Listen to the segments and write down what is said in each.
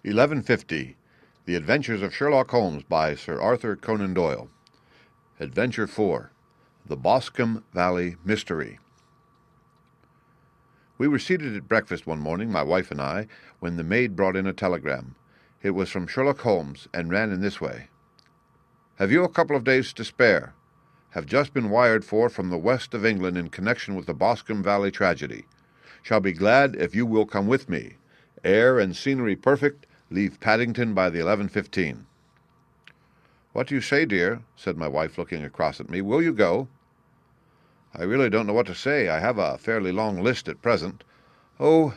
1150. The Adventures of Sherlock Holmes by Sir Arthur Conan Doyle. Adventure 4. The Boscombe Valley Mystery. We were seated at breakfast one morning, my wife and I, when the maid brought in a telegram. It was from Sherlock Holmes, and ran in this way. Have you a couple of days to spare? Have just been wired for from the west of England in connection with the Boscombe Valley tragedy. Shall be glad if you will come with me. Air and scenery perfect. Leave Paddington by the 11:15. What do you say, dear? Said my wife, looking across at me. Will you go? I really don't know what to say. I have a fairly long list at present. Oh,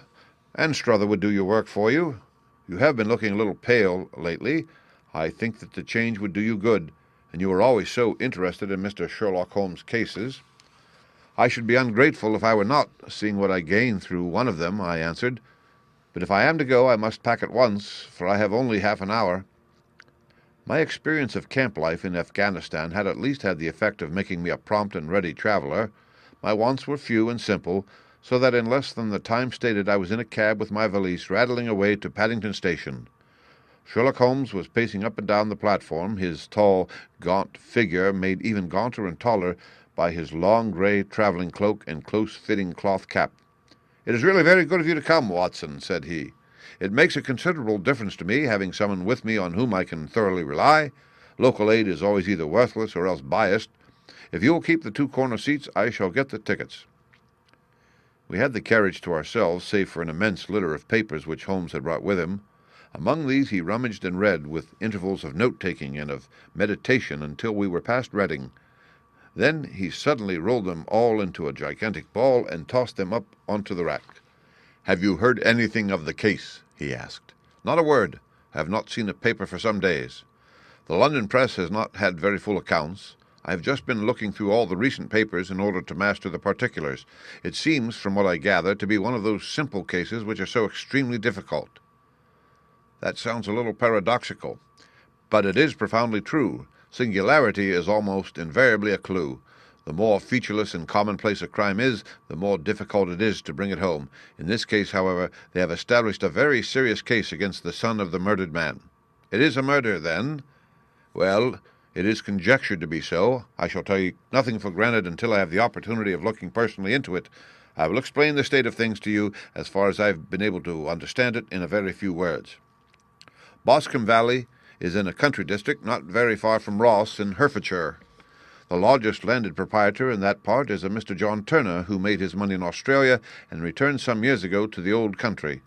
Anstruther would do your work for you. You have been looking a little pale lately. I think that the change would do you good, and you are always so interested in Mr. Sherlock Holmes' cases. I should be ungrateful if I were not, seeing what I gain through one of them, I answered. But if I am to go, I must pack at once, for I have only half an hour. My experience of camp life in Afghanistan had at least had the effect of making me a prompt and ready traveler. My wants were few and simple, so that in less than the time stated I was in a cab with my valise rattling away to Paddington Station. Sherlock Holmes was pacing up and down the platform, his tall, gaunt figure made even gaunter and taller by his long grey travelling cloak and close-fitting cloth cap. "It is really very good of you to come, Watson," said he. "It makes a considerable difference to me, having someone with me on whom I can thoroughly rely. Local aid is always either worthless or else biased. If you will keep the two corner seats, I shall get the tickets." We had the carriage to ourselves, save for an immense litter of papers which Holmes had brought with him. Among these he rummaged and read, with intervals of note-taking and of meditation, until we were past Reading. Then he suddenly rolled them all into a gigantic ball and tossed them up onto the rack. "Have you heard anything of the case?" he asked. "Not a word. Have not seen a paper for some days. The London press has not had very full accounts. I have just been looking through all the recent papers in order to master the particulars. It seems, from what I gather, to be one of those simple cases which are so extremely difficult." That sounds a little paradoxical, but it is profoundly true. Singularity is almost invariably a clue. The more featureless and commonplace a crime is, the more difficult it is to bring it home. In this case, however, they have established a very serious case against the son of the murdered man. It is a murder, then? Well, it is conjectured to be so. I shall take nothing for granted until I have the opportunity of looking personally into it. I will explain the state of things to you as far as I have been able to understand it in a very few words. Boscombe Valley is in a country district not very far from Ross in Herefordshire. The largest landed proprietor in that part is a Mr. John Turner, who made his money in Australia and returned some years ago to the old country.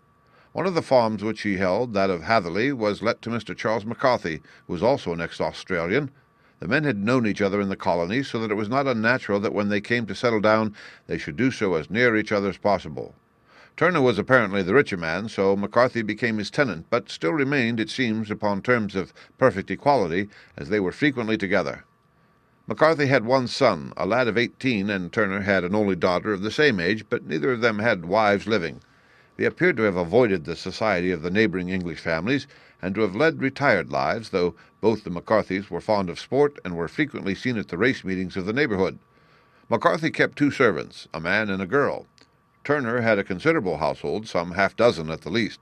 One of the farms which he held, that of Hatherley, was let to Mr. Charles McCarthy, who was also an ex-Australian. The men had known each other in the colonies, so that it was not unnatural that when they came to settle down they should do so as near each other as possible. Turner was apparently the richer man, so McCarthy became his tenant, but still remained, it seems, upon terms of perfect equality, as they were frequently together. McCarthy had one son, a lad of 18, and Turner had an only daughter of the same age, but neither of them had wives living. They appeared to have avoided the society of the neighbouring English families, and to have led retired lives, though both the McCarthys were fond of sport and were frequently seen at the race meetings of the neighbourhood. McCarthy kept two servants, a man and a girl. Turner had a considerable household, some half-dozen at the least.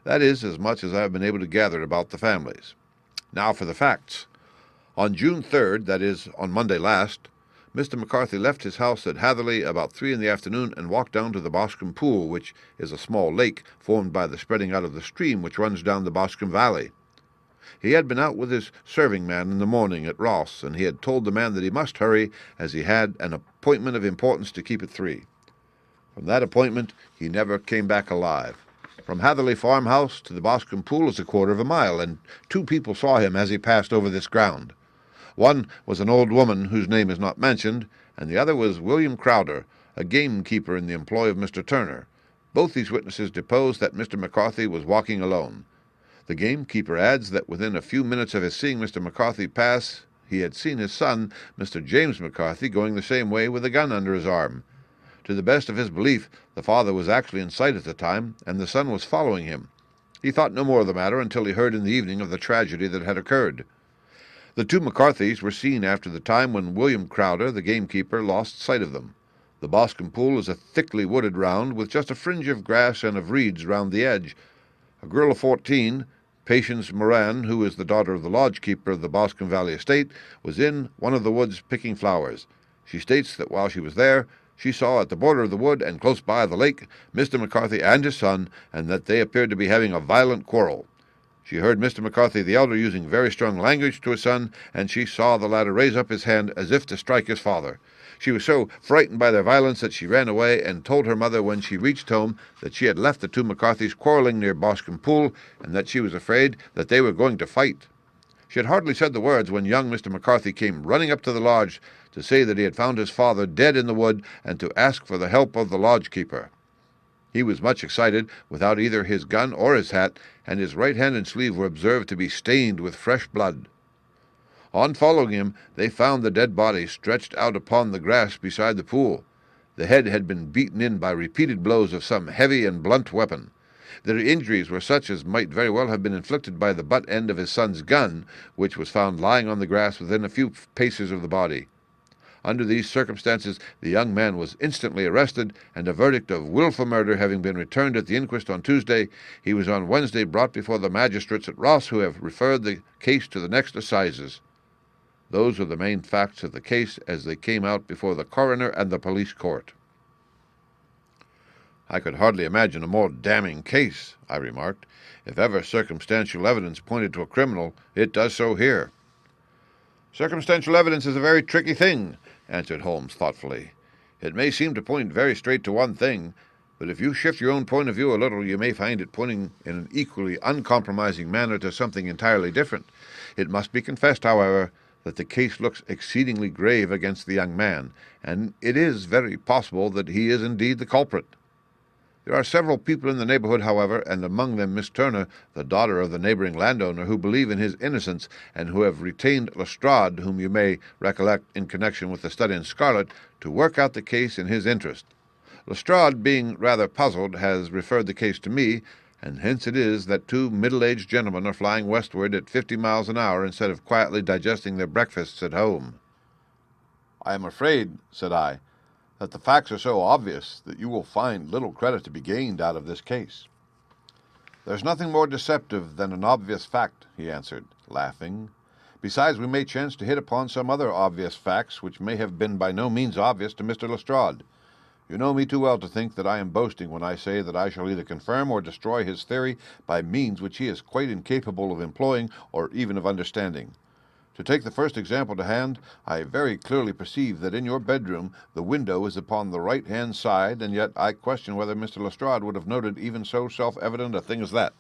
That is as much as I have been able to gather about the families. Now for the facts. On June 3rd, that is, on Monday last, Mr. McCarthy left his house at Hatherley about 3 in the afternoon and walked down to the Boscom Pool, which is a small lake formed by the spreading out of the stream which runs down the Boscombe Valley. He had been out with his serving man in the morning at Ross, and he had told the man that he must hurry, as he had an appointment of importance to keep at 3. From that appointment he never came back alive. From Hatherley farmhouse to the Boscom Pool is a quarter of a mile, and 2 people saw him as he passed over this ground. One was an old woman whose name is not mentioned, and the other was William Crowder, a gamekeeper in the employ of Mr. Turner. Both these witnesses deposed that Mr. McCarthy was walking alone. The gamekeeper adds that within a few minutes of his seeing Mr. McCarthy pass, he had seen his son, Mr. James McCarthy, going the same way with a gun under his arm. To the best of his belief, the father was actually in sight at the time, and the son was following him. He thought no more of the matter until he heard in the evening of the tragedy that had occurred. The 2 McCarthys were seen after the time when William Crowder, the gamekeeper, lost sight of them. The Boscom Pool is a thickly wooded ground, with just a fringe of grass and of reeds round the edge. A girl of 14, Patience Moran, who is the daughter of the lodge-keeper of the Boscombe Valley estate, was in one of the woods picking flowers. She states that while she was there, she saw at the border of the wood and close by the lake Mr. McCarthy and his son, and that they appeared to be having a violent quarrel. She heard Mr. McCarthy the elder using very strong language to his son, and she saw the latter raise up his hand as if to strike his father. She was so frightened by their violence that she ran away and told her mother when she reached home that she had left the two McCarthys quarreling near Boscom Pool, and that she was afraid that they were going to fight. She had hardly said the words when young Mr. McCarthy came running up to the lodge to say that he had found his father dead in the wood and to ask for the help of the lodge-keeper. He was much excited, without either his gun or his hat, and his right hand and sleeve were observed to be stained with fresh blood. On following him, they found the dead body stretched out upon the grass beside the pool. The head had been beaten in by repeated blows of some heavy and blunt weapon. Their injuries were such as might very well have been inflicted by the butt end of his son's gun, which was found lying on the grass within a few paces of the body. Under these circumstances, the young man was instantly arrested, and a verdict of wilful murder having been returned at the inquest on Tuesday, he was on Wednesday brought before the magistrates at Ross, who have referred the case to the next assizes. Those are the main facts of the case as they came out before the coroner and the police court. I could hardly imagine a more damning case, I remarked. If ever circumstantial evidence pointed to a criminal, it does so here. Circumstantial evidence is a very tricky thing, answered Holmes thoughtfully. It may seem to point very straight to one thing, but if you shift your own point of view a little, you may find it pointing in an equally uncompromising manner to something entirely different. It must be confessed, however, that the case looks exceedingly grave against the young man, and it is very possible that he is indeed the culprit. There are several people in the neighborhood, however, and among them Miss Turner, the daughter of the neighboring landowner, who believe in his innocence, and who have retained Lestrade, whom you may recollect in connection with the study in scarlet, to work out the case in his interest. Lestrade, being rather puzzled, has referred the case to me, and hence it is that two middle-aged gentlemen are flying westward at 50 miles an hour instead of quietly digesting their breakfasts at home. I am afraid, said I, that the facts are so obvious that you will find little credit to be gained out of this case. There's nothing more deceptive than an obvious fact, he answered, laughing. Besides, we may chance to hit upon some other obvious facts which may have been by no means obvious to Mr. Lestrade. You know me too well to think that I am boasting when I say that I shall either confirm or destroy his theory by means which he is quite incapable of employing or even of understanding. To take the first example to hand, I very clearly perceive that in your bedroom the window is upon the right-hand side, and yet I question whether Mr. Lestrade would have noted even so self-evident a thing as that.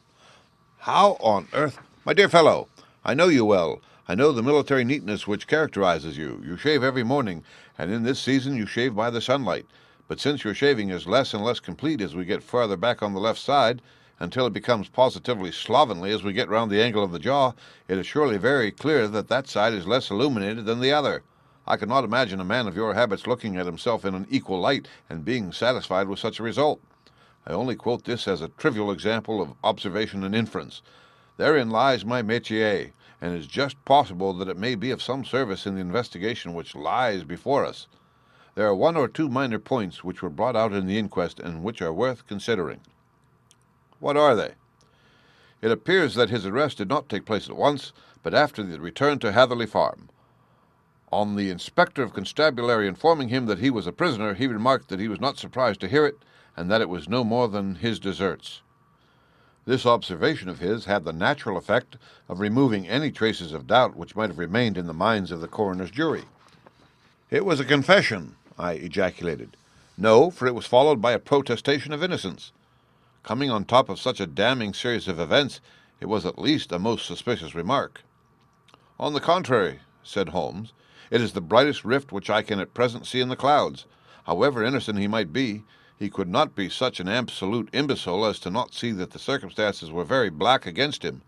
How on earth? My dear fellow, I know you well. I know the military neatness which characterizes you. You shave every morning, and in this season you shave by the sunlight. But since your shaving is less and less complete as we get farther back on the left side, until it becomes positively slovenly as we get round the angle of the jaw, it is surely very clear that that side is less illuminated than the other. I cannot imagine a man of your habits looking at himself in an equal light and being satisfied with such a result. I only quote this as a trivial example of observation and inference. Therein lies my métier, and it is just possible that it may be of some service in the investigation which lies before us. There are one or two minor points which were brought out in the inquest and which are worth considering. What are they? It appears that his arrest did not take place at once, but after the return to Hatherley Farm. On the inspector of constabulary informing him that he was a prisoner, he remarked that he was not surprised to hear it, and that it was no more than his deserts. This observation of his had the natural effect of removing any traces of doubt which might have remained in the minds of the coroner's jury. It was a confession, I ejaculated. No, for it was followed by a protestation of innocence. Coming on top of such a damning series of events, it was at least a most suspicious remark. On the contrary, said Holmes, it is the brightest rift which I can at present see in the clouds. However innocent he might be, he could not be such an absolute imbecile as to not see that the circumstances were very black against him.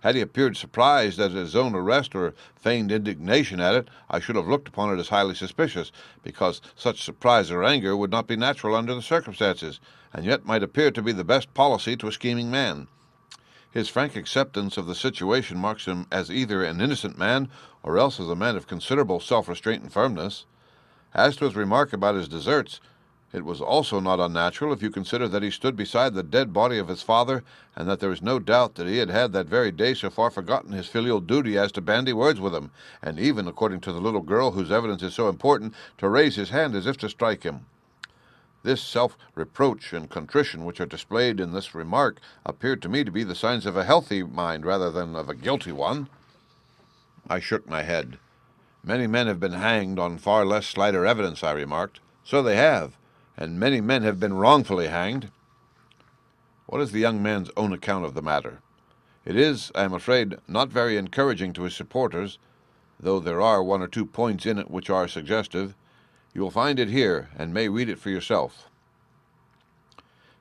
Had he appeared surprised at his own arrest or feigned indignation at it, I should have looked upon it as highly suspicious, because such surprise or anger would not be natural under the circumstances, and yet might appear to be the best policy to a scheming man. His frank acceptance of the situation marks him as either an innocent man or else as a man of considerable self-restraint and firmness. As to his remark about his deserts, It was also not unnatural if you consider that he stood beside the dead body of his father, and that there is no doubt that he had that very day so far forgotten his filial duty as to bandy words with him, and even, according to the little girl whose evidence is so important, to raise his hand as if to strike him. This self-reproach and contrition which are displayed in this remark appeared to me to be the signs of a healthy mind rather than of a guilty one. I shook my head. Many men have been hanged on far less slighter evidence, I remarked. So they have, and many men have been wrongfully hanged. What is the young man's own account of the matter? It is, I am afraid, not very encouraging to his supporters, though there are one or two points in it which are suggestive. You will find it here, and may read it for yourself.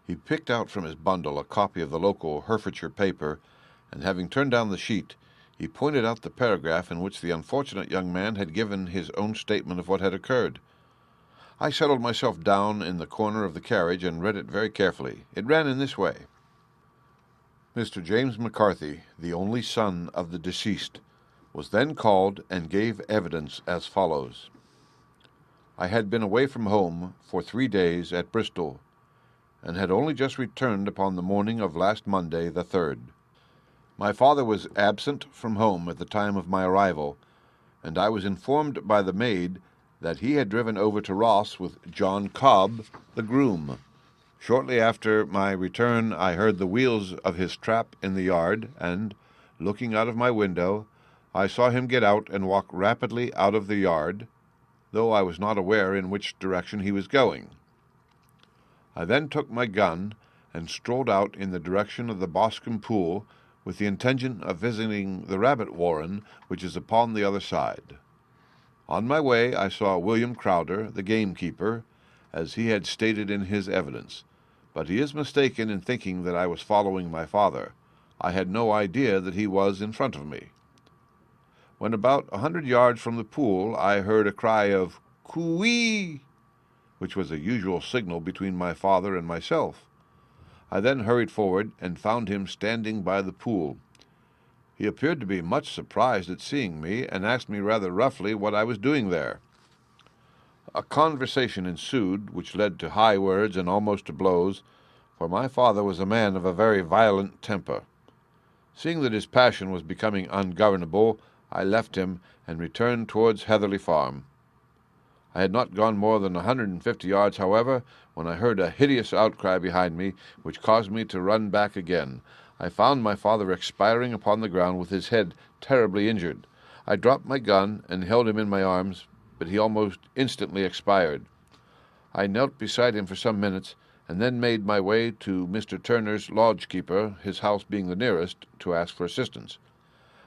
He picked out from his bundle a copy of the local Herefordshire paper, and having turned down the sheet, he pointed out the paragraph in which the unfortunate young man had given his own statement of what had occurred. I settled myself down in the corner of the carriage and read it very carefully. It ran in this way. Mr. James McCarthy, the only son of the deceased, was then called and gave evidence as follows. I had been away from home for 3 days at Bristol, and had only just returned upon the morning of last Monday, the 3rd. My father was absent from home at the time of my arrival, and I was informed by the maid that he had driven over to Ross with John Cobb, the groom. Shortly after my return, I heard the wheels of his trap in the yard, and, looking out of my window, I saw him get out and walk rapidly out of the yard, though I was not aware in which direction he was going. I then took my gun and strolled out in the direction of the Boscom Pool, with the intention of visiting the rabbit warren, which is upon the other side. On my way I saw William Crowder, the gamekeeper, as he had stated in his evidence, but he is mistaken in thinking that I was following my father. I had no idea that he was in front of me. When about 100 yards from the pool, I heard a cry of "Coo-ee!" which was a usual signal between my father and myself. I then hurried forward and found him standing by the pool. He appeared to be much surprised at seeing me, and asked me rather roughly what I was doing there. A conversation ensued, which led to high words and almost to blows, for my father was a man of a very violent temper. Seeing that his passion was becoming ungovernable, I left him and returned towards Heatherley Farm. I had not gone more than 150 yards, however, when I heard a hideous outcry behind me, which caused me to run back again. I found my father expiring upon the ground with his head terribly injured. I dropped my gun and held him in my arms, but he almost instantly expired. I knelt beside him for some minutes, and then made my way to Mr. Turner's lodge-keeper, his house being the nearest, to ask for assistance.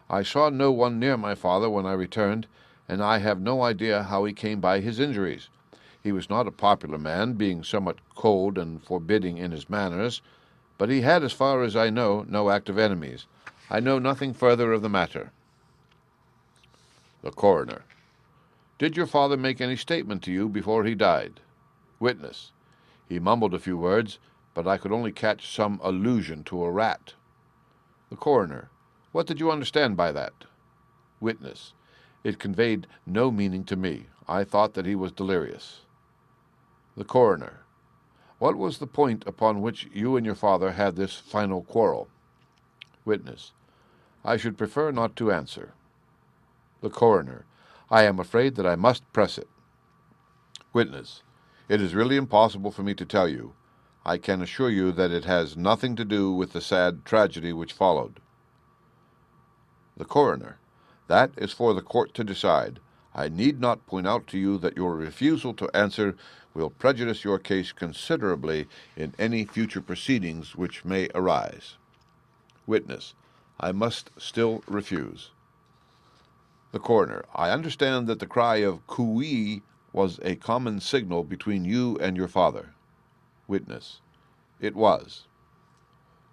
I saw no one near my father when I returned, and I have no idea how he came by his injuries. He was not a popular man, being somewhat cold and forbidding in his manners, but he had, as far as I know, no active enemies. I know nothing further of the matter. The Coroner. Did your father make any statement to you before he died? Witness. He mumbled a few words, but I could only catch some allusion to a rat. The Coroner. What did you understand by that? Witness. It conveyed no meaning to me. I thought that he was delirious. The Coroner. What was the point upon which you and your father had this final quarrel? Witness. I should prefer not to answer. The Coroner. I am afraid that I must press it. Witness. It is really impossible for me to tell you. I can assure you that it has nothing to do with the sad tragedy which followed. The Coroner. That is for the court to decide. I need not point out to you that your refusal to answer will prejudice your case considerably in any future proceedings which may arise. Witness. I must still refuse. The Coroner. I understand that the cry of "Coo-ee" was a common signal between you and your father. Witness. It was.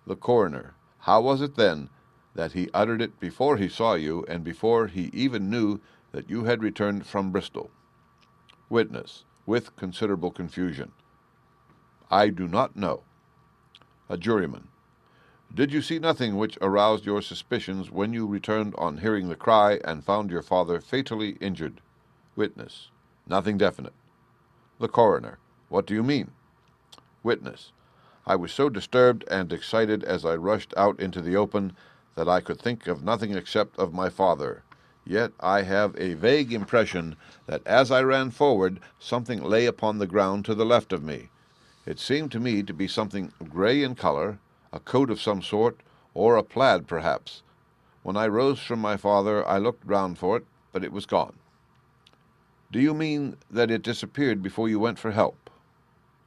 The Coroner. How was it, then, that he uttered it before he saw you, and before he even knew that you had returned from Bristol? Witness, with considerable confusion. I do not know. A juryman. Did you see nothing which aroused your suspicions when you returned on hearing the cry and found your father fatally injured? Witness. Nothing definite. The Coroner. What do you mean? Witness: I was so disturbed and excited as I rushed out into the open that I could think of nothing except of my father. Yet I have a vague impression that as I ran forward, something lay upon the ground to the left of me. It seemed to me to be something gray in color, a coat of some sort, or a plaid perhaps. When I rose from my father, I looked round for it, but it was gone. Do you mean that it disappeared before you went for help?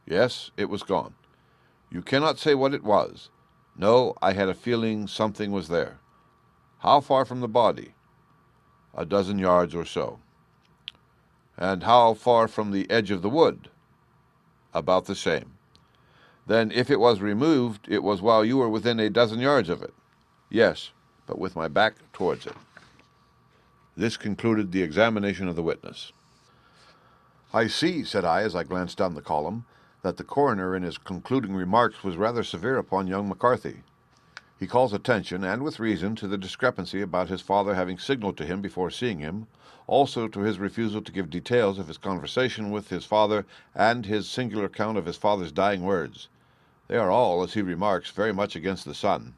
Yes, it was gone. You cannot say what it was? No, I had a feeling something was there. How far from the body? A dozen yards or so. And how far from the edge of the wood? About the same. Then if it was removed, it was while you were within a dozen yards of it? Yes, but with my back towards it. This concluded the examination of the witness. I see, said I as I glanced down the column, that the coroner in his concluding remarks was rather severe upon young McCarthy. He calls attention, and with reason, to the discrepancy about his father having signaled to him before seeing him, also to his refusal to give details of his conversation with his father, and his singular account of his father's dying words. They are all, as he remarks, very much against the son.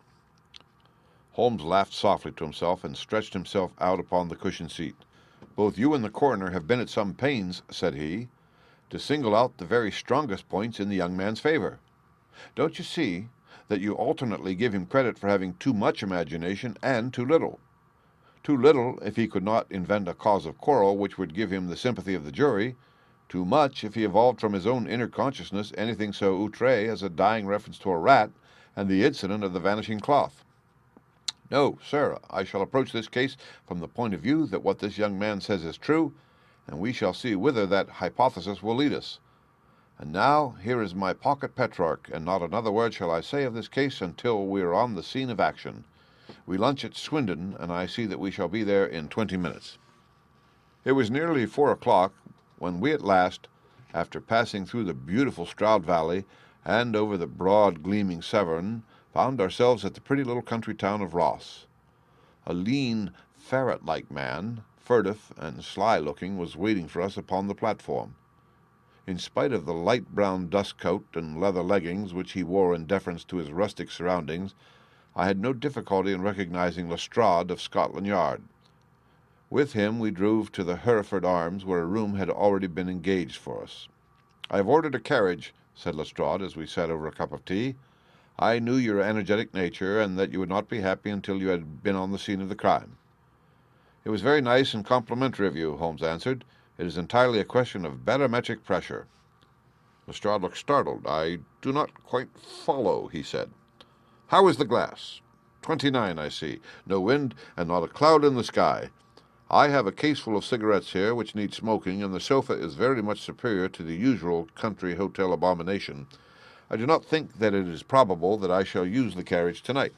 Holmes laughed softly to himself and stretched himself out upon the cushioned seat. Both you and the coroner have been at some pains, said he, to single out the very strongest points in the young man's favor. Don't you see that you alternately give him credit for having too much imagination and too little? Too little if he could not invent a cause of quarrel which would give him the sympathy of the jury, too much if he evolved from his own inner consciousness anything so outré as a dying reference to a rat and the incident of the vanishing cloth. No, sir, I shall approach this case from the point of view that what this young man says is true, and we shall see whither that hypothesis will lead us. And now here is my pocket Petrarch, and not another word shall I say of this case until we are on the scene of action. We lunch at Swindon, and I see that we shall be there in 20 minutes. It was nearly 4 o'clock when we at last, after passing through the beautiful Stroud Valley and over the broad gleaming Severn, found ourselves at the pretty little country town of Ross. A lean, ferret-like man, furtive and sly-looking, was waiting for us upon the platform. In spite of the light brown dust coat and leather leggings which he wore in deference to his rustic surroundings, I had no difficulty in recognizing Lestrade of Scotland Yard. With him we drove to the Hereford Arms, where a room had already been engaged for us. "I have ordered a carriage," said Lestrade as we sat over a cup of tea. "I knew your energetic nature, and that you would not be happy until you had been on the scene of the crime." "It was very nice and complimentary of you," Holmes answered. "It is entirely a question of barometric pressure." Lestrade looked startled. "I do not quite follow," he said. "How is the glass?" 29, I see. No wind, and not a cloud in the sky. I have a case full of cigarettes here which need smoking, and the sofa is very much superior to the usual country hotel abomination. I do not think that it is probable that I shall use the carriage tonight."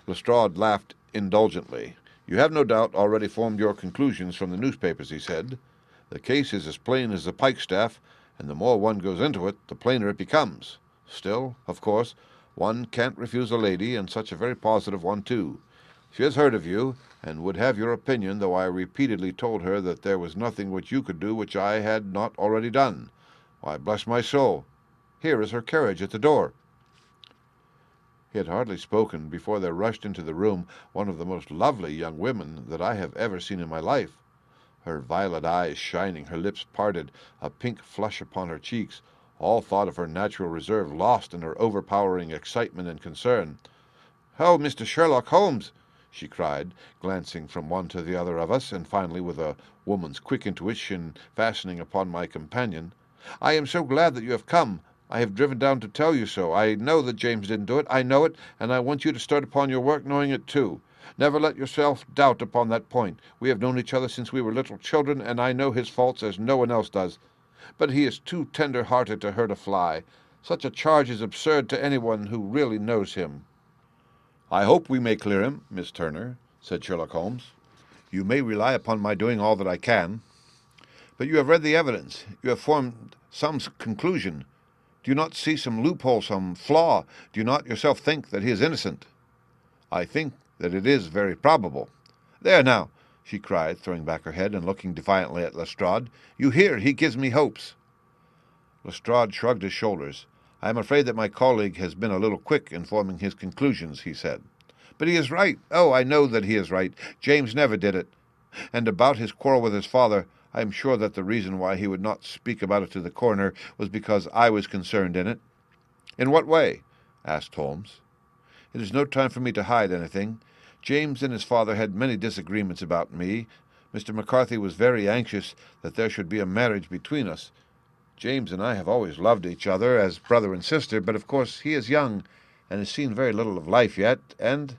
Lestrade laughed indulgently. "You have no doubt already formed your conclusions from the newspapers," he said. "The case is as plain as a pikestaff, and the more one goes into it, the plainer it becomes. Still, of course, one can't refuse a lady, and such a very positive one, too. She has heard of you, and would have your opinion, though I repeatedly told her that there was nothing which you could do which I had not already done. Why, bless my soul, here is her carriage at the door." He had hardly spoken before there rushed into the room one of the most lovely young women that I have ever seen in my life. Her violet eyes shining, her lips parted, a pink flush upon her cheeks, all thought of her natural reserve lost in her overpowering excitement and concern. "Oh, Mr. Sherlock Holmes!" she cried, glancing from one to the other of us, and finally, with a woman's quick intuition, fastening upon my companion. "I am so glad that you have come. I have driven down to tell you so. I know that James didn't do it. I know it, and I want you to start upon your work knowing it too. Never let yourself doubt upon that point. We have known each other since we were little children, and I know his faults as no one else does. But he is too tender-hearted to hurt a fly. Such a charge is absurd to anyone who really knows him." "I hope we may clear him, Miss Turner," said Sherlock Holmes. "You may rely upon my doing all that I can. But you have read the evidence. You have formed some conclusion. Do you not see some loophole, some flaw? Do you not yourself think that he is innocent?" "I think that it is very probable." "There now," she cried, throwing back her head and looking defiantly at Lestrade. "You hear, he gives me hopes." Lestrade shrugged his shoulders. "I am afraid that my colleague has been a little quick in forming his conclusions," he said. "But he is right. Oh, I know that he is right. James never did it. And about his quarrel with his father, I am sure that the reason why he would not speak about it to the coroner was because I was concerned in it." "In what way?" asked Holmes. "It is no time for me to hide anything. James and his father had many disagreements about me. Mr. McCarthy was very anxious that there should be a marriage between us. James and I have always loved each other as brother and sister, but of course he is young and has seen very little of life yet, and,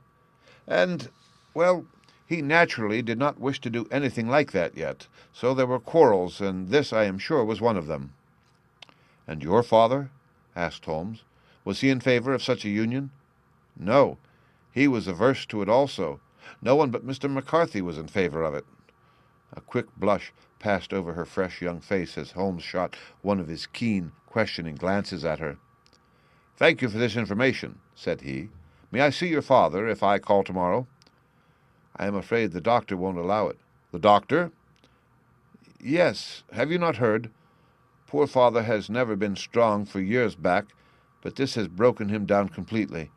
well, he naturally did not wish to do anything like that yet, so there were quarrels, and this, I am sure, was one of them." "And your father?" asked Holmes. "Was he in favor of such a union?" "No. He was averse to it also. No one but Mr. McCarthy was in favor of it." A quick blush passed over her fresh young face as Holmes shot one of his keen, questioning glances at her. "Thank you for this information," said he. "May I see your father if I call tomorrow?" "I am afraid the doctor won't allow it." "The doctor?" "Yes. Have you not heard? Poor father has never been strong for years back, but this has broken him down completely.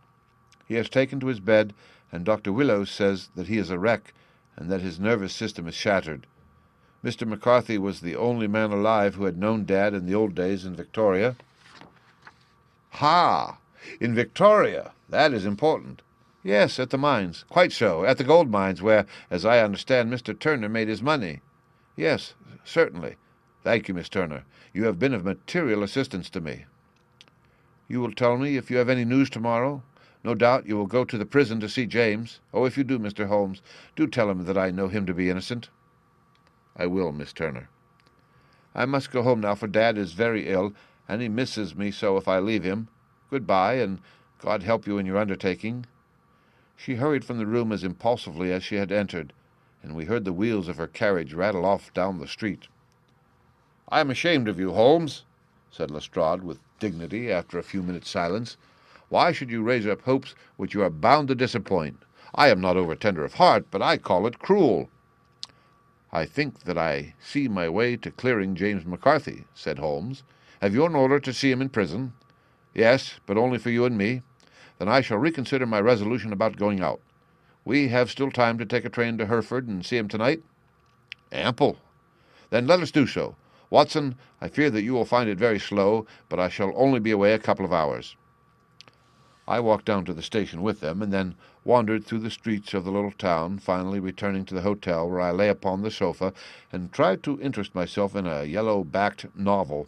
He has taken to his bed, and Dr. Willows says that he is a wreck and that his nervous system is shattered. Mr. McCarthy was the only man alive who had known Dad in the old days in Victoria." "Ha! In Victoria. That is important." "Yes, at the mines. Quite so. At the gold mines, where, as I understand, Mr. Turner made his money." "Yes, certainly. Thank you, Miss Turner. You have been of material assistance to me." "You will tell me if you have any news tomorrow? No doubt you will go to the prison to see James. Oh, if you do, Mr. Holmes, do tell him that I know him to be innocent." "I will, Miss Turner." "I must go home now, for Dad is very ill, and he misses me so if I leave him. Good-bye, and God help you in your undertaking." She hurried from the room as impulsively as she had entered, and we heard the wheels of her carriage rattle off down the street. "I am ashamed of you, Holmes," said Lestrade with dignity after a few minutes' silence. "Why should you raise up hopes which you are bound to disappoint? I am not over-tender of heart, but I call it cruel." "I think that I see my way to clearing James McCarthy," said Holmes. "Have you an order to see him in prison?" "Yes, but only for you and me." "Then I shall reconsider my resolution about going out. We have still time to take a train to Hereford and see him tonight?" "Ample." "Then let us do so. Watson, I fear that you will find it very slow, but I shall only be away a couple of hours." I walked down to the station with them, and then wandered through the streets of the little town, finally returning to the hotel, where I lay upon the sofa and tried to interest myself in a yellow-backed novel.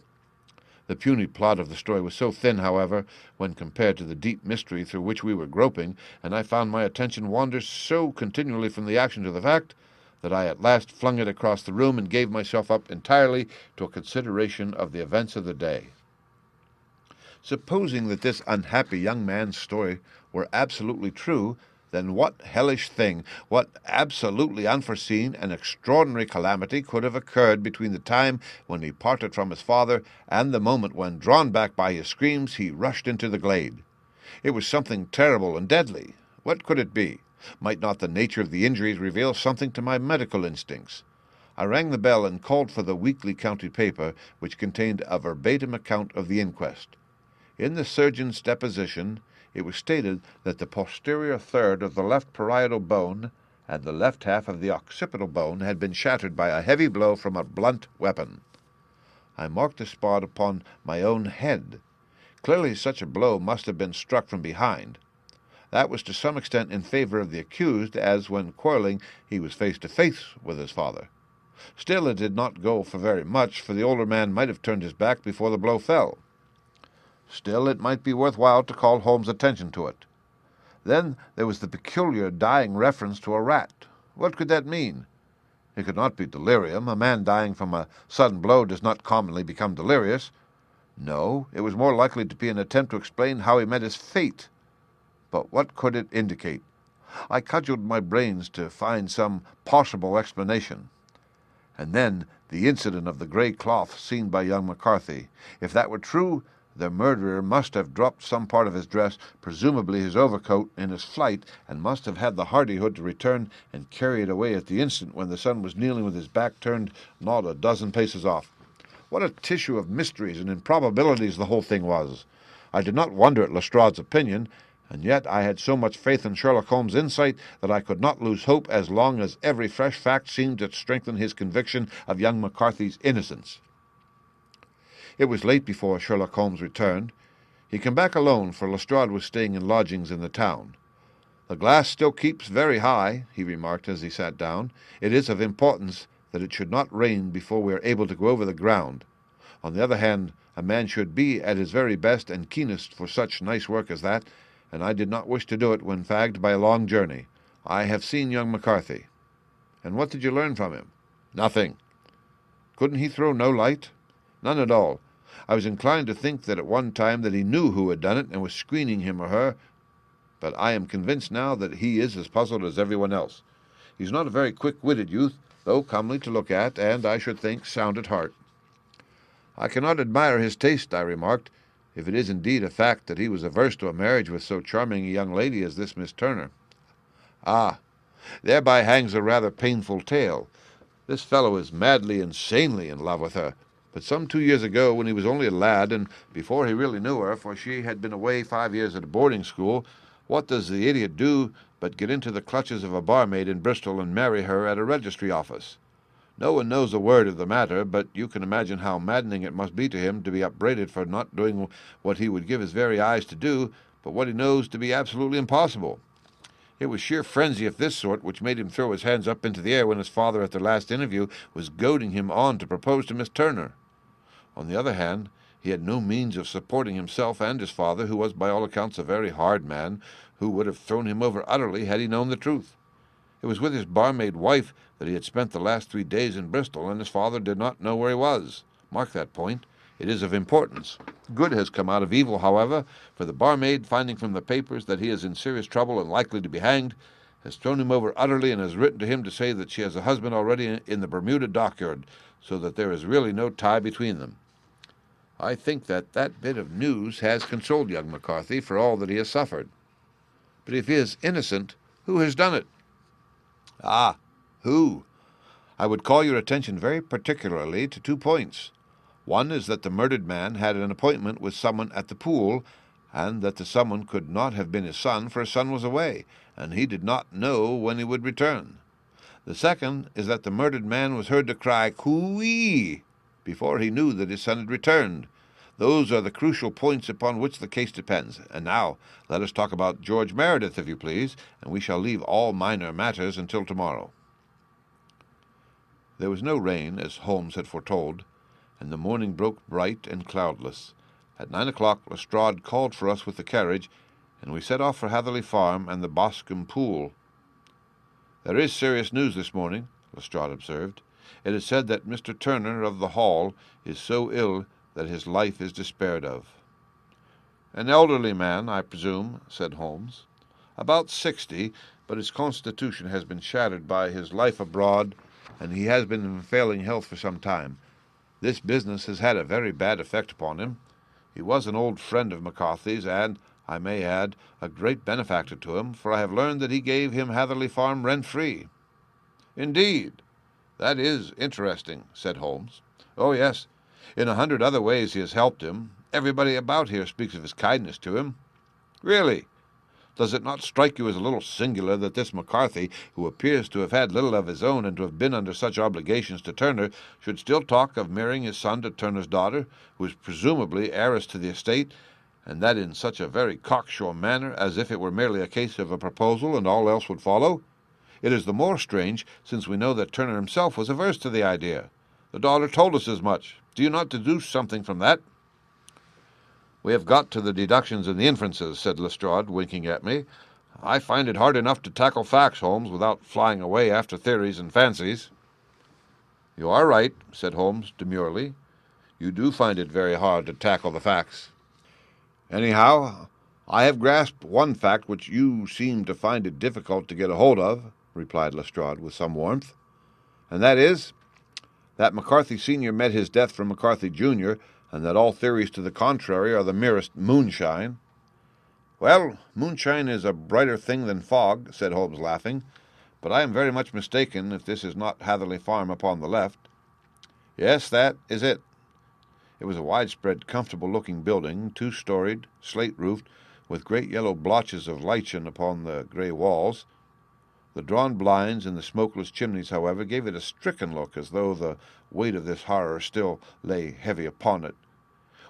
The puny plot of the story was so thin, however, when compared to the deep mystery through which we were groping, and I found my attention wander so continually from the action to the fact, that I at last flung it across the room and gave myself up entirely to a consideration of the events of the day. Supposing that this unhappy young man's story were absolutely true, then what hellish thing, what absolutely unforeseen and extraordinary calamity could have occurred between the time when he parted from his father and the moment when, drawn back by his screams, he rushed into the glade? It was something terrible and deadly. What could it be? Might not the nature of the injuries reveal something to my medical instincts? I rang the bell and called for the weekly county paper, which contained a verbatim account of the inquest. In the surgeon's deposition, it was stated that the posterior third of the left parietal bone and the left half of the occipital bone had been shattered by a heavy blow from a blunt weapon. I marked the spot upon my own head. Clearly such a blow must have been struck from behind. That was to some extent in favor of the accused, as when quarreling he was face to face with his father. Still, it did not go for very much, for the older man might have turned his back before the blow fell. Still, it might be worthwhile to call Holmes' attention to it. Then there was the peculiar dying reference to a rat. What could that mean? It could not be delirium. A man dying from a sudden blow does not commonly become delirious. No, it was more likely to be an attempt to explain how he met his fate. But what could it indicate? I cudgelled my brains to find some possible explanation. And then the incident of the grey cloth seen by young McCarthy. If that were true, the murderer must have dropped some part of his dress, presumably his overcoat, in his flight, and must have had the hardihood to return and carry it away at the instant when the son was kneeling with his back turned not a dozen paces off. What a tissue of mysteries and improbabilities the whole thing was! I did not wonder at Lestrade's opinion, and yet I had so much faith in Sherlock Holmes' insight that I could not lose hope as long as every fresh fact seemed to strengthen his conviction of young McCarthy's innocence. It was late before Sherlock Holmes returned. He came back alone, for Lestrade was staying in lodgings in the town. "The glass still keeps very high," he remarked as he sat down. "It is of importance that it should not rain before we are able to go over the ground. On the other hand, a man should be at his very best and keenest for such nice work as that, and I did not wish to do it when fagged by a long journey. I have seen young McCarthy." "And what did you learn from him?" "Nothing." "Couldn't he throw no light?" "None at all. I was inclined to think that at one time that he knew who had done it and was screening him or her, but I am convinced now that he is as puzzled as everyone else. He's not a very quick-witted youth, though comely to look at, and, I should think, sound at heart." "I cannot admire his taste," I remarked, "if it is indeed a fact that he was averse to a marriage with so charming a young lady as this Miss Turner." "Ah, thereby hangs a rather painful tale. This fellow is madly, insanely in love with her. But some 2 years ago, when he was only a lad, and before he really knew her, for she had been away 5 years at a boarding school, what does the idiot do but get into the clutches of a barmaid in Bristol and marry her at a registry office? No one knows a word of the matter, but you can imagine how maddening it must be to him to be upbraided for not doing what he would give his very eyes to do, but what he knows to be absolutely impossible. It was sheer frenzy of this sort which made him throw his hands up into the air when his father at their last interview was goading him on to propose to Miss Turner. On the other hand, he had no means of supporting himself and his father, who was by all accounts a very hard man, who would have thrown him over utterly had he known the truth. It was with his barmaid wife that he had spent the last 3 days in Bristol, and his father did not know where he was. Mark that point. It is of importance. Good has come out of evil, however, for the barmaid, finding from the papers that he is in serious trouble and likely to be hanged, has thrown him over utterly and has written to him to say that she has a husband already in the Bermuda dockyard, so that there is really no tie between them. I think that bit of news has consoled young McCarthy for all that he has suffered. But if he is innocent, who has done it?" "Ah, who? I would call your attention very particularly to 2 points. One is that the murdered man had an appointment with someone at the pool, and that the someone could not have been his son, for his son was away, and he did not know when he would return. The second is that the murdered man was heard to cry "Coo-ee!" before he knew that his son had returned. Those are the crucial points upon which the case depends. And now let us talk about George Meredith, if you please, and we shall leave all minor matters until tomorrow." There was no rain, as Holmes had foretold, and the morning broke bright and cloudless. At 9 o'clock Lestrade called for us with the carriage, and we set off for Hatherley Farm and the Boscom Pool. "There is serious news this morning," Lestrade observed. "It is said that Mr. Turner of the Hall is so ill that his life is despaired of." "An elderly man, I presume," said Holmes. "About 60, but his constitution has been shattered by his life abroad, and he has been in failing health for some time. This business has had a very bad effect upon him. He was an old friend of McCarthy's, and, I may add, a great benefactor to him, for I have learned that he gave him Hatherley Farm rent-free." "Indeed? That is interesting," said Holmes. "Oh, yes. In 100 other ways he has helped him. Everybody about here speaks of his kindness to him." "Really? Does it not strike you as a little singular that this McCarthy, who appears to have had little of his own and to have been under such obligations to Turner, should still talk of marrying his son to Turner's daughter, who is presumably heiress to the estate, and that in such a very cocksure manner, as if it were merely a case of a proposal and all else would follow? It is the more strange, since we know that Turner himself was averse to the idea. The daughter told us as much. Do you not deduce something from that?" "We have got to the deductions and the inferences," said Lestrade, winking at me. "I find it hard enough to tackle facts, Holmes, without flying away after theories and fancies." "You are right," said Holmes demurely. "You do find it very hard to tackle the facts." "Anyhow, I have grasped one fact which you seem to find it difficult to get a hold of," replied Lestrade with some warmth, "and that is that McCarthy Sr. met his death from McCarthy Jr., and that all theories to the contrary are the merest moonshine." "Well, moonshine is a brighter thing than fog," said Holmes, laughing, "but I am very much mistaken if this is not Hatherley Farm upon the left." "Yes, that is it. It was a widespread, comfortable-looking building, two-storied, slate-roofed, with great yellow blotches of lichen upon the grey walls. The drawn blinds and the smokeless chimneys, however, gave it a stricken look, as though the weight of this horror still lay heavy upon it.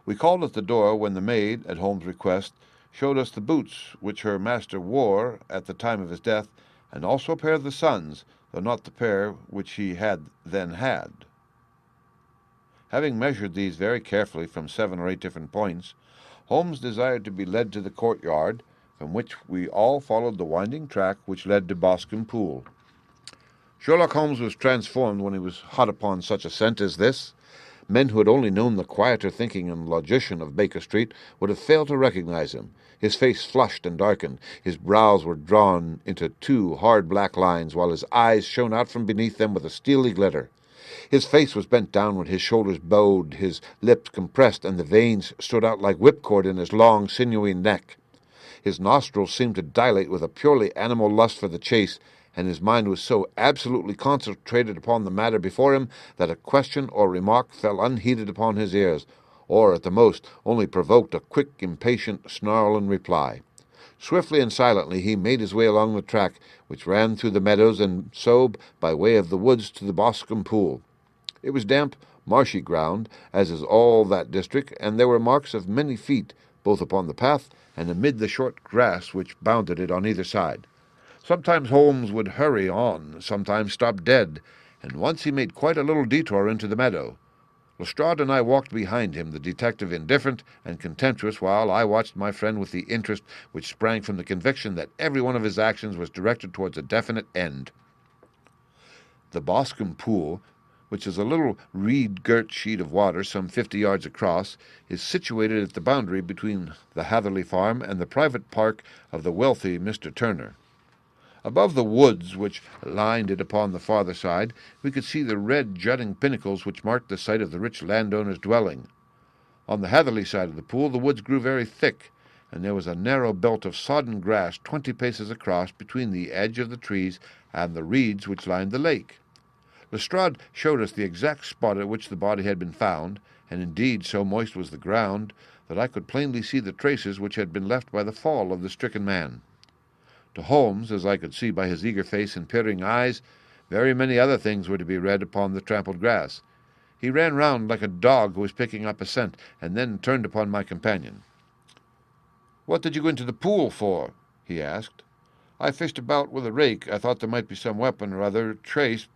We called at the door when the maid, at Holmes' request, showed us the boots which her master wore at the time of his death, and also a pair of the son's, though not the pair which he had then had. Having measured these very carefully from 7 or 8 different points, Holmes desired to be led to the courtyard, from which we all followed the winding track which led to Boscom Pool. Sherlock Holmes was transformed when he was hot upon such a scent as this. Men who had only known the quieter thinking and logician of Baker Street would have failed to recognize him. His face flushed and darkened, his brows were drawn into 2 hard black lines, while his eyes shone out from beneath them with a steely glitter. His face was bent downward, his shoulders bowed, his lips compressed, and the veins stood out like whipcord in his long, sinewy neck. His nostrils seemed to dilate with a purely animal lust for the chase, and his mind was so absolutely concentrated upon the matter before him that a question or remark fell unheeded upon his ears, or, at the most, only provoked a quick, impatient snarl in reply. Swiftly and silently he made his way along the track, which ran through the meadows, and so, by way of the woods, to the Boscom Pool. It was damp, marshy ground, as is all that district, and there were marks of many feet, both upon the path and amid the short grass which bounded it on either side. Sometimes Holmes would hurry on, sometimes stop dead, and once he made quite a little detour into the meadow. Lestrade and I walked behind him, the detective indifferent and contemptuous, while I watched my friend with the interest which sprang from the conviction that every one of his actions was directed towards a definite end. The Boscom Pool, which is a little reed-girt sheet of water some 50 yards across, is situated at the boundary between the Hatherley farm and the private park of the wealthy Mr. Turner. Above the woods which lined it upon the farther side, we could see the red jutting pinnacles which marked the site of the rich landowner's dwelling. On the Hatherley side of the pool the woods grew very thick, and there was a narrow belt of sodden grass 20 paces across between the edge of the trees and the reeds which lined the lake. Lestrade showed us the exact spot at which the body had been found, and indeed so moist was the ground that I could plainly see the traces which had been left by the fall of the stricken man. To Holmes, as I could see by his eager face and peering eyes, very many other things were to be read upon the trampled grass. He ran round like a dog who was picking up a scent, and then turned upon my companion. "What did you go into the pool for?" he asked. "I fished about with a rake. I thought there might be some weapon or other trace.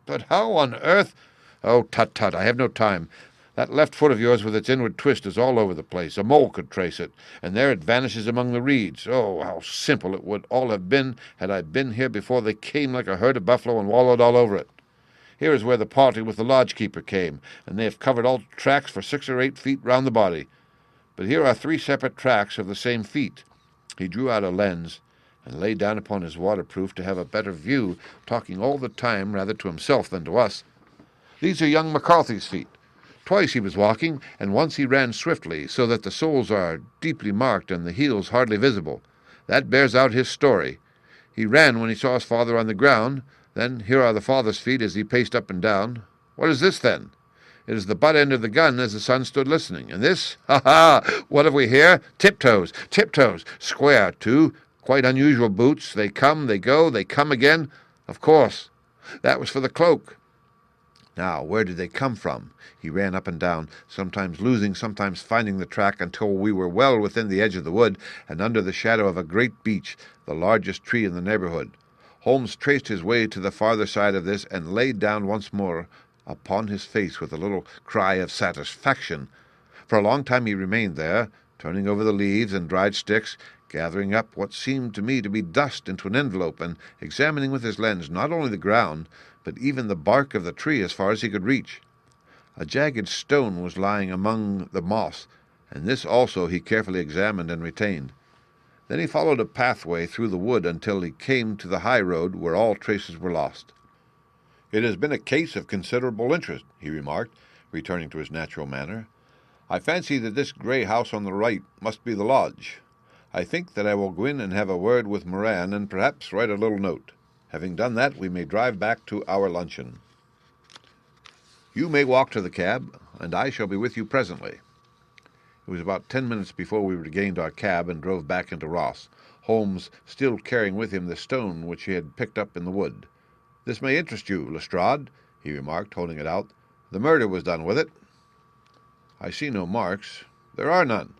But how on earth—" "Oh, tut-tut, I have no time. That left foot of yours with its inward twist is all over the place. A mole could trace it, and there it vanishes among the reeds. Oh, how simple it would all have been had I been here before they came like a herd of buffalo and wallowed all over it. Here is where the party with the lodge-keeper came, and they have covered all tracks for 6 or 8 feet round the body. But here are 3 separate tracks of the same feet." He drew out a lens and lay down upon his waterproof to have a better view, talking all the time rather to himself than to us. "These are young McCarthy's feet. Twice he was walking, and once he ran swiftly, so that the soles are deeply marked and the heels hardly visible. That bears out his story. He ran when he saw his father on the ground. Then here are the father's feet as he paced up and down. What is this, then? It is the butt end of the gun as the son stood listening. And this? Ha! What have we here? Tiptoes! Tiptoes! Square, too. Quite unusual boots. They come, they go, they come again. Of course. That was for the cloak. Now, where did they come from?" He ran up and down, sometimes losing, sometimes finding the track, until we were well within the edge of the wood, and under the shadow of a great beech, the largest tree in the neighbourhood. Holmes traced his way to the farther side of this, and lay down once more upon his face with a little cry of satisfaction. For a long time he remained there, turning over the leaves and dried sticks, gathering up what seemed to me to be dust into an envelope, and examining with his lens not only the ground, but even the bark of the tree as far as he could reach. A jagged stone was lying among the moss, and this also he carefully examined and retained. Then he followed a pathway through the wood until he came to the high road, where all traces were lost. "It has been a case of considerable interest," he remarked, returning to his natural manner. "I fancy that this grey house on the right must be the lodge. I think that I will go in and have a word with Moran, and perhaps write a little note. Having done that, we may drive back to our luncheon. You may walk to the cab. and I shall be with you presently." It was about 10 minutes before we regained our cab and drove back into Ross, Holmes still carrying with him the stone which he had picked up in the wood. "This may interest you, Lestrade," he remarked, holding it out. "The murder was done with it." "I see no marks." "There are none."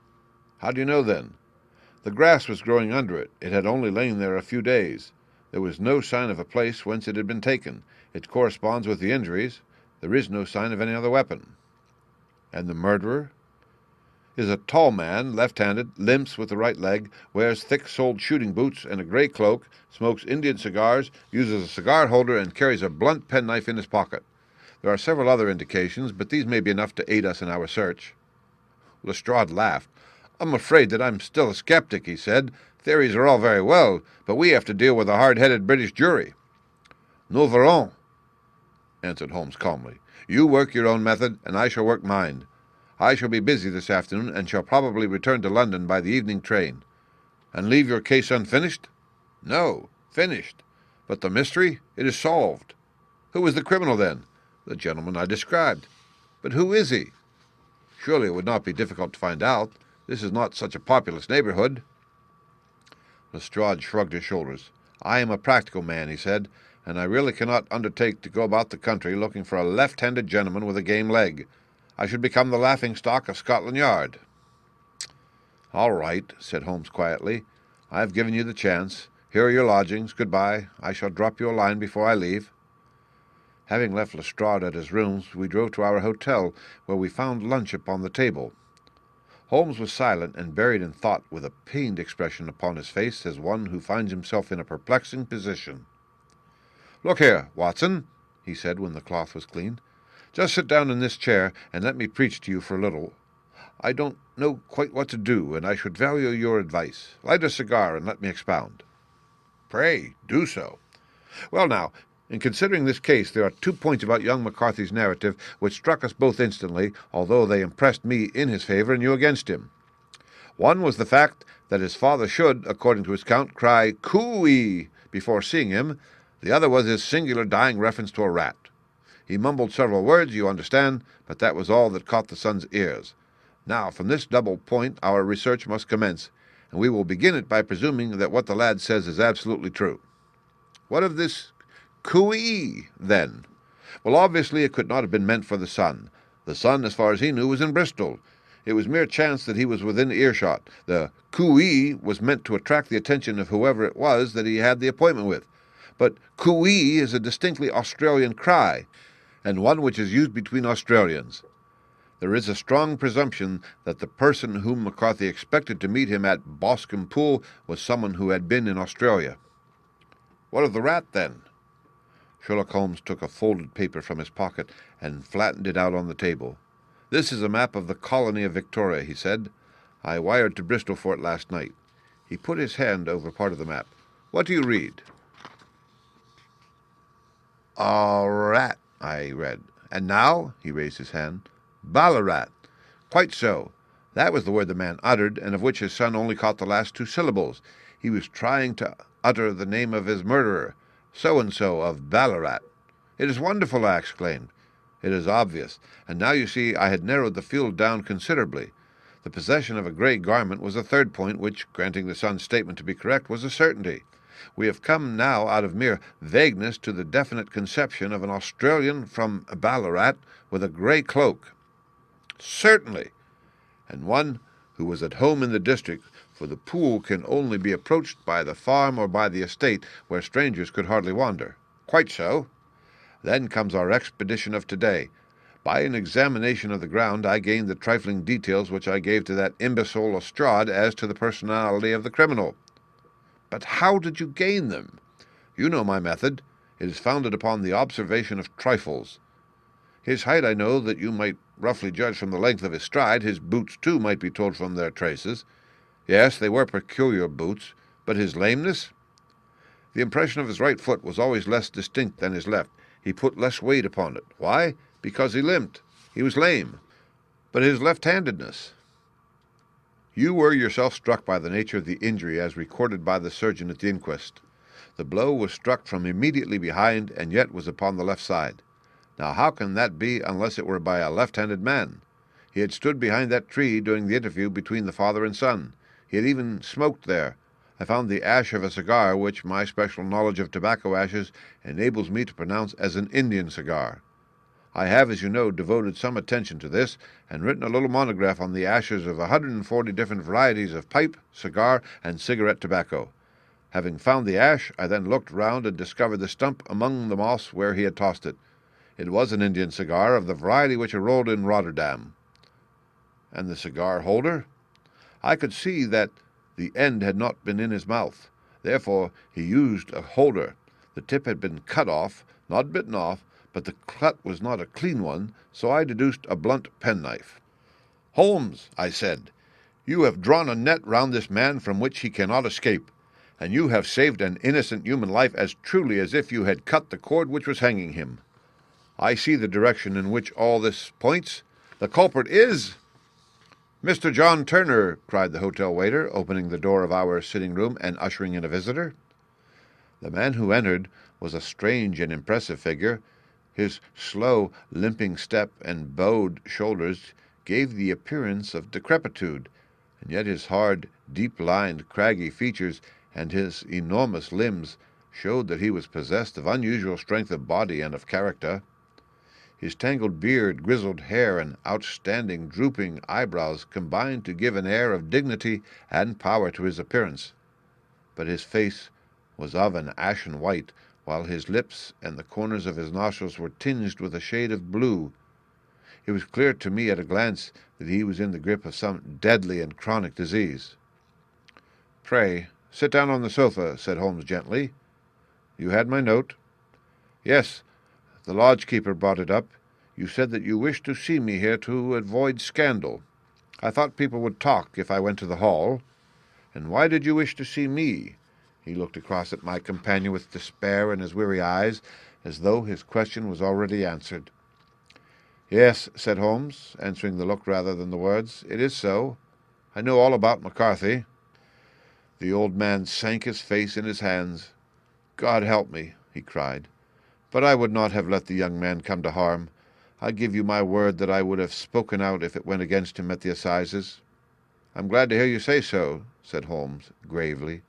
"How do you know, then?" "The grass was growing under it. It had only lain there a few days. There was no sign of a place whence it had been taken. It corresponds with the injuries. There is no sign of any other weapon." "And the murderer?" "Is a tall man, left-handed, limps with the right leg, wears thick-soled shooting boots and a grey cloak, smokes Indian cigars, uses a cigar holder, and carries a blunt penknife in his pocket. There are several other indications, but these may be enough to aid us in our search." Lestrade laughed. "I'm afraid that I'm still a skeptic," he said. "Theories are all very well, but we have to deal with a hard-headed British jury." "Nous verrons," answered Holmes calmly. "You work your own method, and I shall work mine. I shall be busy this afternoon, and shall probably return to London by the evening train." "And leave your case unfinished?" "No, finished. But the mystery? It is solved." "Who is the criminal, then?" "The gentleman I described." "But who is he?" "Surely it would not be difficult to find out. This is not such a populous neighborhood." Lestrade shrugged his shoulders. "I am a practical man," he said, "and I really cannot undertake to go about the country looking for a left-handed gentleman with a game leg. I should become the laughing-stock of Scotland Yard." "All right," said Holmes quietly. "I have given you the chance. Here are your lodgings. Good-bye. I shall drop you a line before I leave." Having left Lestrade at his rooms, we drove to our hotel, where we found lunch upon the table. Holmes was silent and buried in thought, with a pained expression upon his face, as one who finds himself in a perplexing position. "Look here, Watson," he said when the cloth was clean. "Just sit down in this chair, and let me preach to you for a little. I don't know quite what to do, and I should value your advice. Light a cigar, and let me expound." "Pray, do so." "Well, now, in considering this case, there are 2 points about young McCarthy's narrative which struck us both instantly, although they impressed me in his favor and you against him. One was the fact that his father should, according to his account, cry "Coo-ee" before seeing him. The other was his singular dying reference to a rat. He mumbled several words, you understand, but that was all that caught the son's ears. Now, from this double point our research must commence, and we will begin it by presuming that what the lad says is absolutely true. What of this coo-ee, then? Well, obviously it could not have been meant for the son. The son, as far as he knew, was in Bristol. It was mere chance that he was within earshot. The coo-ee was meant to attract the attention of whoever it was that he had the appointment with. But coo-ee is a distinctly Australian cry, and one which is used between Australians. There is a strong presumption that the person whom McCarthy expected to meet him at Boscom Pool was someone who had been in Australia. What of the rat, then? Sherlock Holmes took a folded paper from his pocket and flattened it out on the table. "This is a map of the colony of Victoria," he said. "I wired to Bristol for it last night." He put his hand over part of the map. "What do you read?" "A rat," I read. "And now?" He raised his hand. "Ballarat." "Quite so. That was the word the man uttered, and of which his son only caught the last 2 syllables. He was trying to utter the name of his murderer, so-and-so of Ballarat." "It is wonderful," I exclaimed. "It is obvious. And now you see I had narrowed the field down considerably. The possession of a grey garment was a 3rd point, which, granting the son's statement to be correct, was a certainty. We have come now out of mere vagueness to the definite conception of an Australian from Ballarat with a grey cloak." "Certainly. And one who was at home in the district, for the pool can only be approached by the farm or by the estate, where strangers could hardly wander." "Quite so." "Then comes our expedition of today. By an examination of the ground I gained the trifling details which I gave to that imbecile Lestrade as to the personality of the criminal." "But how did you gain them?" "You know my method. It is founded upon the observation of trifles. His height I know that you might roughly judge from the length of his stride. His boots, too, might be told from their traces. Yes, they were peculiar boots. But his lameness? The impression of his right foot was always less distinct than his left. He put less weight upon it. Why? Because he limped. He was lame. But his left-handedness? You were yourself struck by the nature of the injury as recorded by the surgeon at the inquest. The blow was struck from immediately behind, and yet was upon the left side. Now how can that be unless it were by a left-handed man? He had stood behind that tree during the interview between the father and son. He had even smoked there. I found the ash of a cigar, which my special knowledge of tobacco ashes enables me to pronounce as an Indian cigar. I have, as you know, devoted some attention to this, and written a little monograph on the ashes of 140 different varieties of pipe, cigar, and cigarette tobacco. Having found the ash, I then looked round and discovered the stump among the moss where he had tossed it. It was an Indian cigar of the variety which are rolled in Rotterdam. And the cigar holder? I could see that the end had not been in his mouth. Therefore he used a holder. The tip had been cut off, not bitten off, but the cut was not a clean one, so I deduced a blunt penknife. "Holmes," I said, "you have drawn a net round this man from which he cannot escape, and you have saved an innocent human life as truly as if you had cut the cord which was hanging him. I see the direction in which all this points. The culprit is—" "Mr. John Turner," cried the hotel waiter, opening the door of our sitting-room and ushering in a visitor. The man who entered was a strange and impressive figure. His slow, limping step and bowed shoulders gave the appearance of decrepitude, and yet his hard, deep-lined, craggy features and his enormous limbs showed that he was possessed of unusual strength of body and of character. His tangled beard, grizzled hair, and outstanding, drooping eyebrows combined to give an air of dignity and power to his appearance. But his face was of an ashen white, while his lips and the corners of his nostrils were tinged with a shade of blue. It was clear to me at a glance that he was in the grip of some deadly and chronic disease. "Pray, sit down on the sofa," said Holmes gently. "You had my note?" "Yes. The lodge-keeper brought it up. You said that you wished to see me here to avoid scandal. I thought people would talk if I went to the hall. And why did you wish to see me?" He looked across at my companion with despair in his weary eyes, as though his question was already answered. "Yes," said Holmes, answering the look rather than the words, "it is so. I know all about McCarthy." The old man sank his face in his hands. "God help me," he cried. "But I would not have let the young man come to harm. I give you my word that I would have spoken out if it went against him at the assizes." "I'm glad to hear you say so," said Holmes gravely.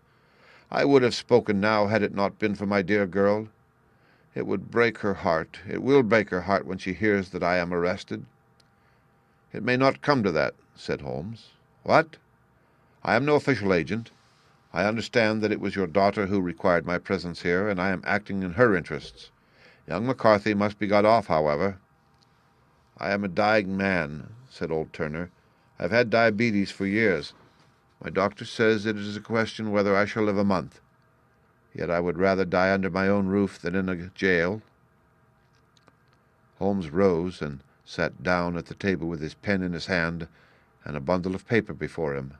"I would have spoken now had it not been for my dear girl. It would break her heart. It will break her heart when she hears that I am arrested." "It may not come to that," said Holmes. "What?" "I am no official agent. I understand that it was your daughter who required my presence here, and I am acting in her interests. Young McCarthy must be got off, however." "I am a dying man," said old Turner. "I have had diabetes for years. My doctor says it is a question whether I shall live a month. Yet I would rather die under my own roof than in a jail." Holmes rose and sat down at the table with his pen in his hand and a bundle of paper before him.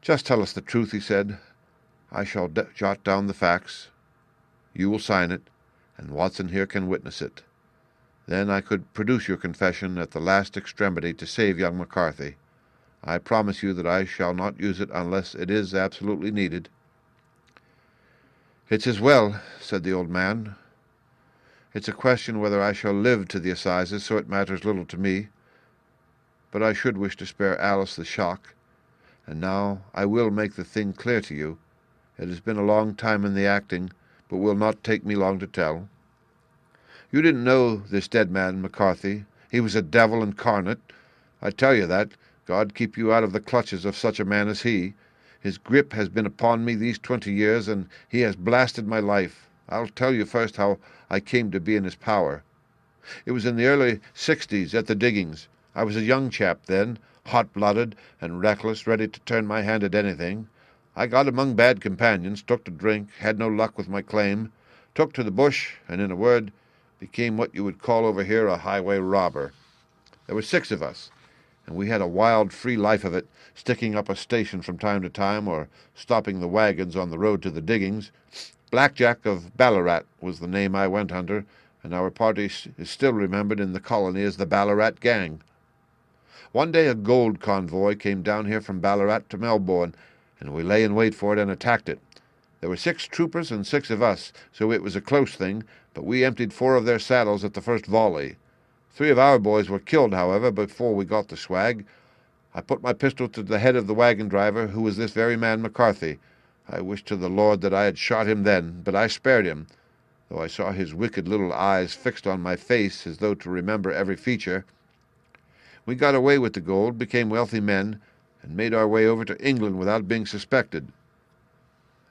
"Just tell us the truth," he said. "I shall jot down the facts. You will sign it, and Watson here can witness it. Then I could produce your confession at the last extremity to save young McCarthy. I promise you that I shall not use it unless it is absolutely needed." "It's as well," said the old man. "It's a question whether I shall live to the assizes, so it matters little to me. But I should wish to spare Alice the shock. And now I will make the thing clear to you. It has been a long time in the acting, but will not take me long to tell. You didn't know this dead man, McCarthy. He was a devil incarnate. I tell you that. God keep you out of the clutches of such a man as he. His grip has been upon me these 20 years, and he has blasted my life. I'll tell you first how I came to be in his power. It was in the early 60s at the diggings. I was a young chap then, hot-blooded and reckless, ready to turn my hand at anything. I got among bad companions, took to drink, had no luck with my claim, took to the bush, and, in a word, became what you would call over here a highway robber. There were 6 of us, and we had a wild, free life of it, sticking up a station from time to time, or stopping the wagons on the road to the diggings. Blackjack of Ballarat was the name I went under, and our party is still remembered in the colony as the Ballarat Gang. One day a gold convoy came down here from Ballarat to Melbourne, and we lay in wait for it and attacked it. There were 6 troopers and 6 of us, so it was a close thing, but we emptied 4 of their saddles at the first volley. 3 of our boys were killed, however, before we got the swag. I put my pistol to the head of the wagon driver, who was this very man McCarthy. I wish to the Lord that I had shot him then, but I spared him, though I saw his wicked little eyes fixed on my face as though to remember every feature. We got away with the gold, became wealthy men, and made our way over to England without being suspected.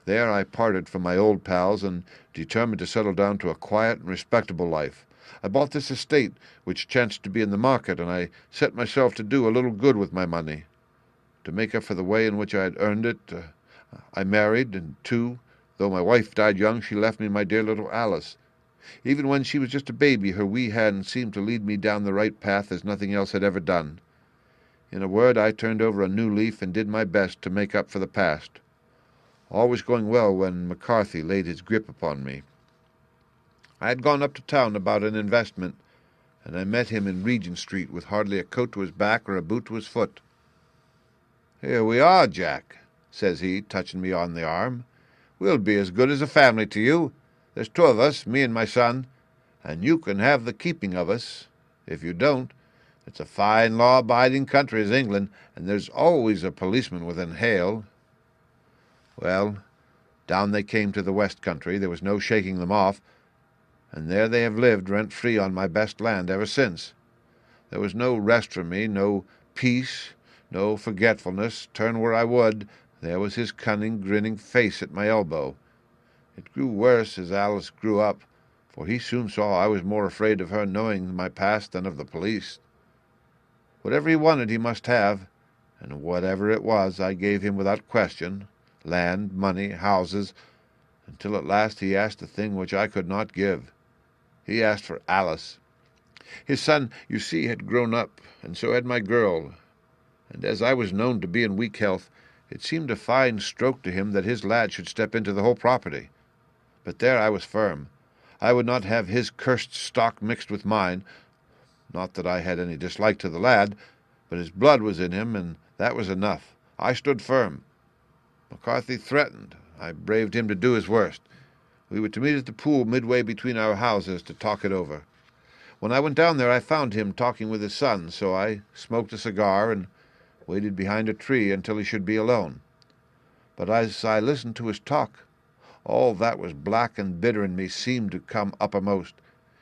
There I parted from my old pals and determined to settle down to a quiet and respectable life. I bought this estate, which chanced to be in the market, and I set myself to do a little good with my money. To make up for the way in which I had earned it, I married, and though my wife died young, she left me my dear little Alice. Even when she was just a baby, her wee hand seemed to lead me down the right path as nothing else had ever done. In a word, I turned over a new leaf and did my best to make up for the past. All was going well when McCarthy laid his grip upon me. I had gone up to town about an investment, and I met him in Regent Street with hardly a coat to his back or a boot to his foot. "Here we are, Jack," says he, touching me on the arm. "We'll be as good as a family to you. There's 2 of us, me and my son, and you can have the keeping of us. If you don't, it's a fine law-abiding country is England, and there's always a policeman within hail." Well, down they came to the West Country. There was no shaking them off, and there they have lived rent-free on my best land ever since. There was no rest for me, no peace, no forgetfulness. Turn where I would, there was his cunning, grinning face at my elbow. It grew worse as Alice grew up, for he soon saw I was more afraid of her knowing my past than of the police. Whatever he wanted he must have, and whatever it was I gave him without question, land, money, houses, until at last he asked a thing which I could not give. He asked for Alice. His son, you see, had grown up, and so had my girl, and as I was known to be in weak health, it seemed a fine stroke to him that his lad should step into the whole property. But there I was firm. I would not have his cursed stock mixed with mine. Not that I had any dislike to the lad, but his blood was in him, and that was enough. I stood firm. McCarthy threatened. I braved him to do his worst. We were to meet at the pool midway between our houses to talk it over. When I went down there I found him talking with his son, so I smoked a cigar and waited behind a tree until he should be alone. But as I listened to his talk, all that was black and bitter in me seemed to come uppermost.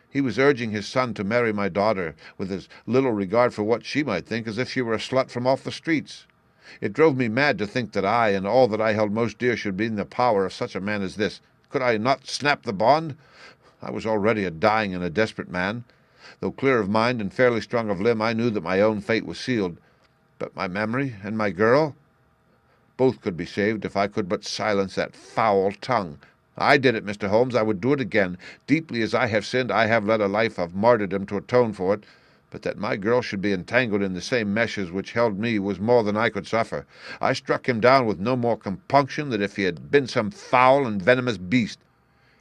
He was urging his son to marry my daughter, with as little regard for what she might think as if she were a slut from off the streets. It drove me mad to think that I and all that I held most dear should be in the power of such a man as this. Could I not snap the bond? I was already a dying and a desperate man. Though clear of mind and fairly strong of limb, I knew that my own fate was sealed. But my memory and my girl? Both could be saved if I could but silence that foul tongue. I did it, Mr. Holmes. I would do it again. Deeply as I have sinned, I have led a life of martyrdom to atone for it. But that my girl should be entangled in the same meshes which held me was more than I could suffer. I struck him down with no more compunction than if he had been some foul and venomous beast.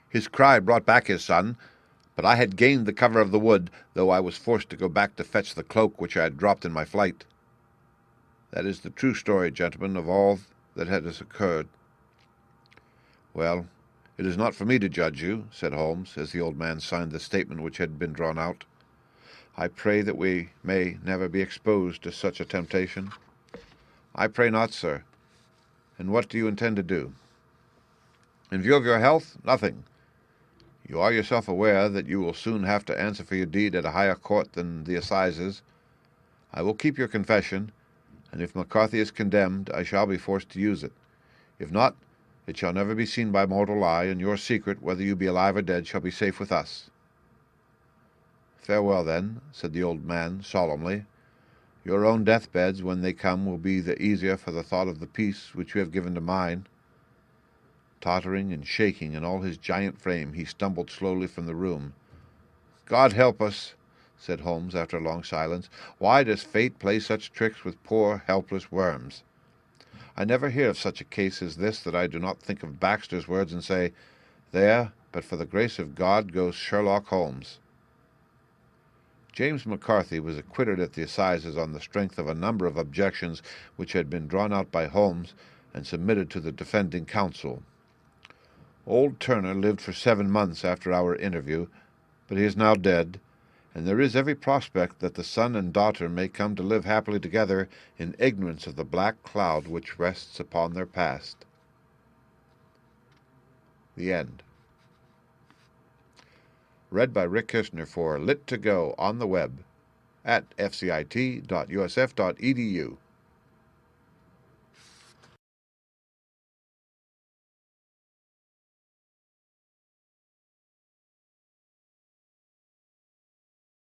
His cry brought back his son, but I had gained the cover of the wood, though I was forced to go back to fetch the cloak which I had dropped in my flight. That is the true story, gentlemen, of all that has occurred. Well, it is not for me to judge you, said Holmes, as the old man signed the statement which had been drawn out. I pray that we may never be exposed to such a temptation. I pray not, sir. And what do you intend to do? In view of your health, nothing. You are yourself aware that you will soon have to answer for your deed at a higher court than the assizes. I will keep your confession, and if McCarthy is condemned, I shall be forced to use it. If not, it shall never be seen by mortal eye, and your secret, whether you be alive or dead, shall be safe with us. Farewell, then, said the old man solemnly. Your own deathbeds, when they come, will be the easier for the thought of the peace which you have given to mine. Tottering and shaking in all his giant frame, he stumbled slowly from the room. God help us, said Holmes after a long silence. Why does fate play such tricks with poor, helpless worms? I never hear of such a case as this that I do not think of Baxter's words and say, There, but for the grace of God, goes Sherlock Holmes. James McCarthy was acquitted at the assizes on the strength of a number of objections which had been drawn out by Holmes and submitted to the defending counsel. Old Turner lived for 7 months after our interview, but he is now dead, and there is every prospect that the son and daughter may come to live happily together in ignorance of the black cloud which rests upon their past. The End. Read by Rick Kirshner for Lit2Go on the web at fcit.usf.edu.